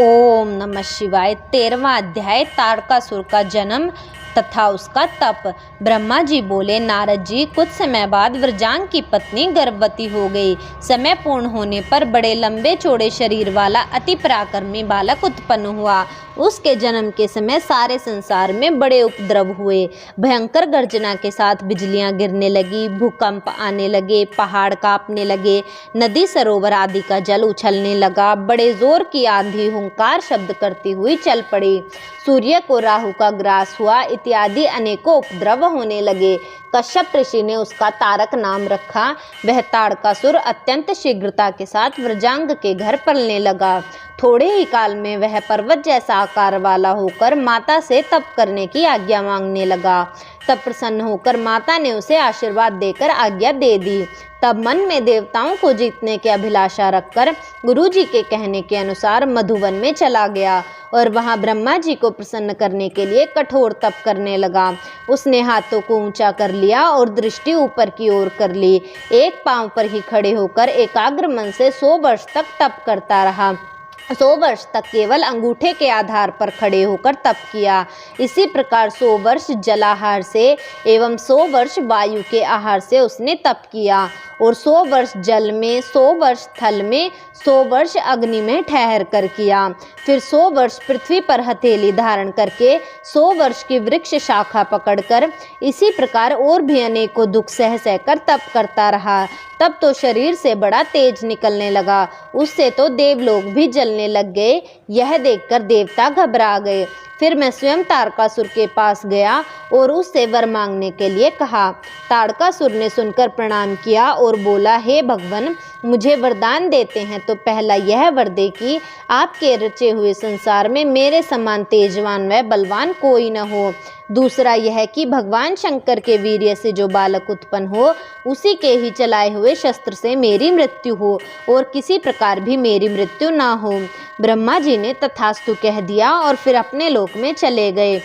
ओम नमः शिवाय। 13वां अध्याय तारकासुर का जन्म तथा उसका तप। ब्रह्मा जी बोले, नारद जी, कुछ समय बाद वृजांग की पत्नी गर्भवती हो गई। समय पूर्ण होने पर बड़े लंबे चौड़े शरीर वाला अति पराक्रमी बालक उत्पन्न हुआ। उसके जन्म के समय सारे संसार में बड़े उपद्रव हुए। भयंकर गर्जना के साथ बिजलियां गिरने लगी, भूकंप आने लगे, पहाड़ कांपने लगे, नदी सरोवर आदि का जल उछलने लगा। बड़े जोर की आंधी हुंकार शब्द करती हुई चल पड़ी। सूर्य को राहु का ग्रास हुआ, इत्यादि अनेकों उपद्रव होने लगे। कश्यप ऋषि ने उसका तारक नाम रखा। वह तारकासुर अत्यंत शीघ्रता के साथ वृजांग के घर पलने लगा। थोड़े ही काल में वह पर्वत जैसा आकार वाला होकर माता से तप करने की आज्ञा मांगने लगा। तब प्रसन्न होकर माता ने उसे आशीर्वाद देकर आज्ञा दे दी। तब मन में देवताओं को जीतने की अभिलाषा रखकर गुरुजी के कहने के अनुसार मधुवन में चला गया और वहां ब्रह्मा जी को प्रसन्न करने के लिए कठोर तप करने लगा। उसने हाथों को ऊंचा कर लिया और दृष्टि ऊपर की ओर कर ली। एक पांव पर ही खड़े होकर एकाग्र मन से 100 वर्ष तक तप करता रहा। 100 वर्ष तक केवल अंगूठे के आधार पर खड़े होकर तप किया। इसी प्रकार 100 वर्ष जलाहार से एवं 100 वर्ष वायु के आहार से उसने तप किया और 100 वर्ष जल में, 100 वर्ष थल में, 100 वर्ष अग्नि में ठहर कर किया। फिर 100 वर्ष पृथ्वी पर हथेली धारण करके, 100 वर्ष की वृक्ष शाखा पकड़कर, इसी प्रकार और भी अनेकों दुख सह सहकर तप करता रहा। तब तो शरीर से बड़ा तेज निकलने लगा। उससे तो देवलोक भी जलने लग गए। यह देखकर देवता घबरा गए। फिर मैं स्वयं तारकासुर के पास गया और उससे वर मांगने के लिए कहा। तारकासुर ने सुनकर प्रणाम किया और बोला, हे भगवान, मुझे वरदान देते हैं तो पहला यह वर दे कि आपके रचे हुए संसार में मेरे समान तेजवान व बलवान कोई न हो। दूसरा यह कि भगवान शंकर के वीर्य से जो बालक उत्पन्न हो, उसी के ही चलाए हुए शस्त्र से मेरी मृत्यु हो और किसी प्रकार भी मेरी मृत्यु ना हो। ब्रह्मा जी ने तथास्तु कह दिया और फिर अपने लोक में चले गए।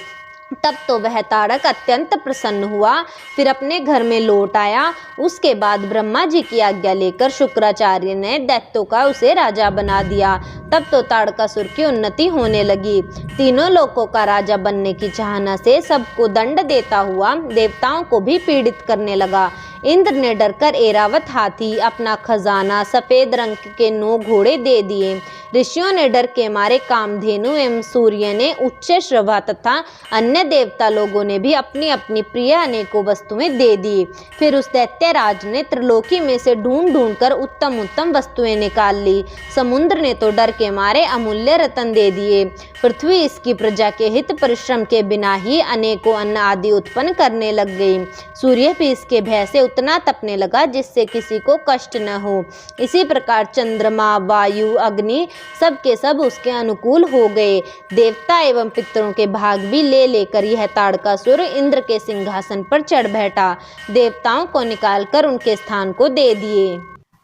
तब तो वह तारक अत्यंत प्रसन्न हुआ। फिर अपने घर में लौट आया। उसके बाद ब्रह्मा जी की आज्ञा लेकर शुक्राचार्य ने दैत्यों का उसे राजा बना दिया। तब तो तारकासुर की उन्नति होने लगी। तीनों लोकों का राजा बनने की चाहना से सबको दंड देता हुआ देवताओं को भी पीड़ित करने लगा। इंद्र ने डरकर ऐरावत हाथी, अपना खजाना, सफेद रंग के 9 घोड़े दे दिए। ऋषियों ने डर के मारे कामधेनु एवं सूर्य ने उच्च श्रवा तथा अन्य देवता लोगों ने भी अपनी अपनी प्रिय अनेकों वस्तुएं दे दी। फिर उस दैत्यराज ने त्रिलोकी में से ढूंढ ढूंढ कर उत्तम उत्तम वस्तुएं निकाल ली। समुद्र ने तो डर के मारे अमूल्य रत्न दे दिए। पृथ्वी इसकी प्रजा के हित परिश्रम के बिना ही अनेकों अन्न आदि उत्पन्न करने लग गई। सूर्य भी इसके भय से उतना तपने लगा जिससे किसी को कष्ट न हो। इसी प्रकार चंद्रमा, वायु, अग्नि सब के सब उसके अनुकूल हो गए। देवता एवं पितरों के भाग भी ले लेकर यह तारकासुर इंद्र के सिंहासन पर चढ़ बैठा। देवताओं को निकालकर उनके स्थान को दे दिए।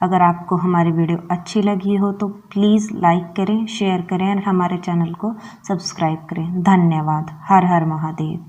अगर आपको हमारी वीडियो अच्छी लगी हो तो प्लीज़ लाइक करें, शेयर करें और हमारे चैनल को सब्सक्राइब करें। धन्यवाद। हर हर महादेव।